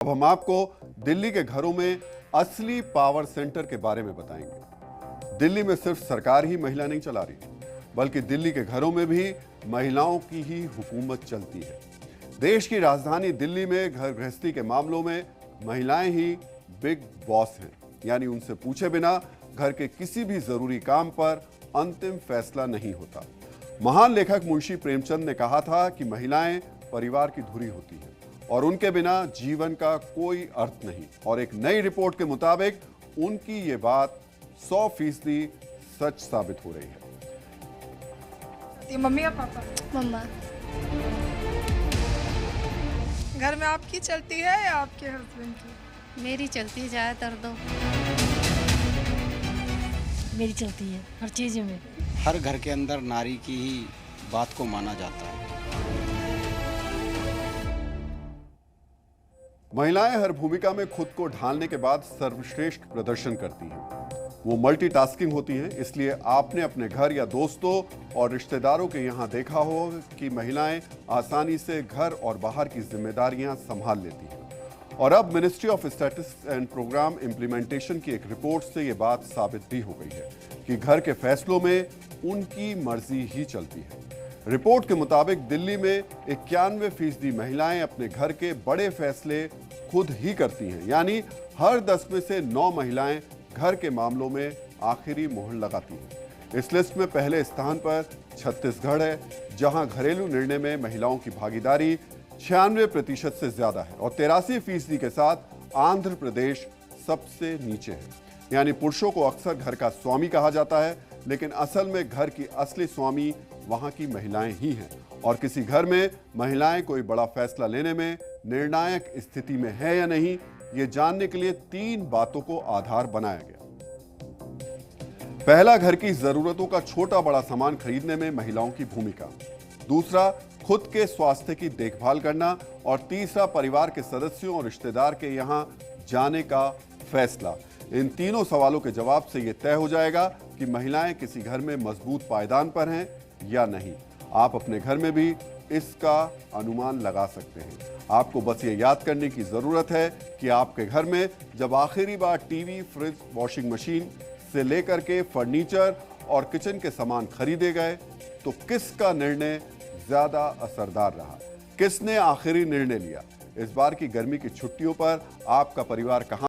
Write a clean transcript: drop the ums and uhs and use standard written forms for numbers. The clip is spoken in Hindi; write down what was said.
अब हम आपको दिल्ली के घरों में असली पावर सेंटर के बारे में बताएंगे। दिल्ली में सिर्फ सरकार ही महिला नहीं चला रही, बल्कि दिल्ली के घरों में भी महिलाओं की ही हुकूमत चलती है। देश की राजधानी दिल्ली में घर गृहस्थी के मामलों में महिलाएं ही बिग बॉस हैं, यानी उनसे पूछे बिना घर के किसी भी जरूरी काम पर अंतिम फैसला नहीं होता। महान लेखक मुंशी प्रेमचंद ने कहा था कि महिलाएं परिवार की धुरी होती हैं और उनके बिना जीवन का कोई अर्थ नहीं। और एक नई रिपोर्ट के मुताबिक उनकी ये बात 100% सच साबित हो रही है। मम्मी या पापा? मम्मा। घर में आपकी चलती है या आपके हस्बैंड की? मेरी चलती है ज़्यादातर तो। मेरी चलती है हर चीज़ में। हर घर के अंदर नारी की ही बात को माना जाता है। महिलाएं हर भूमिका में खुद को ढालने के बाद सर्वश्रेष्ठ प्रदर्शन करती हैं। वो मल्टीटास्किंग होती हैं, इसलिए आपने अपने घर या दोस्तों और रिश्तेदारों के यहाँ देखा हो कि महिलाएं आसानी से घर और बाहर की जिम्मेदारियां संभाल लेती हैं। और अब ministry of statistics and programme implementation की एक रिपोर्ट से ये बात साबित भी हो गई है कि घर के फैसलों में उनकी मर्जी ही चलती है। रिपोर्ट के मुताबिक दिल्ली में 91% महिलाएं अपने घर के बड़े फैसले खुद ही करती हैं, यानी हर 10 में से 9 महिलाएं घर के मामलों में आखिरी मोहर लगाती हैं। इस लिस्ट में पहले स्थान पर छत्तीसगढ़ है, जहां घरेलू निर्णय में महिलाओं की भागीदारी 96% से ज्यादा है और 83% के साथ आंध्र प्रदेश सबसे नीचे है। यानी पुरुषों को अक्सर घर का स्वामी कहा जाता है, लेकिन असल में घर की असली स्वामी वहां की महिलाएं ही हैं। और किसी घर में महिलाएं कोई बड़ा फैसला लेने में निर्णायक स्थिति में है या नहीं, ये जानने के लिए 3 बातों को आधार बनाया गया। पहला, घर की जरूरतों का छोटा बड़ा सामान खरीदने में महिलाओं की भूमिका। दूसरा, खुद के स्वास्थ्य की देखभाल करना। और तीसरा, परिवार के सदस्यों और रिश्तेदार के यहां जाने का फैसला। इन तीनों सवालों के जवाब से यह तय हो जाएगा कि महिलाएं किसी घर में मजबूत पायदान पर हैं या नहीं। आप अपने घर में भी इसका अनुमान लगा सकते हैं। आपको बस ये याद करने की जरूरत है कि आपके घर में जब आखिरी बार टीवी, फ्रिज, वॉशिंग मशीन से लेकर के फर्नीचर और किचन के सामान खरीदे गए, तो किसका निर्णय ज्यादा असरदार रहा, किसने आखिरी निर्णय लिया। इस बार की गर्मी की छुट्टियों पर आपका परिवार कहां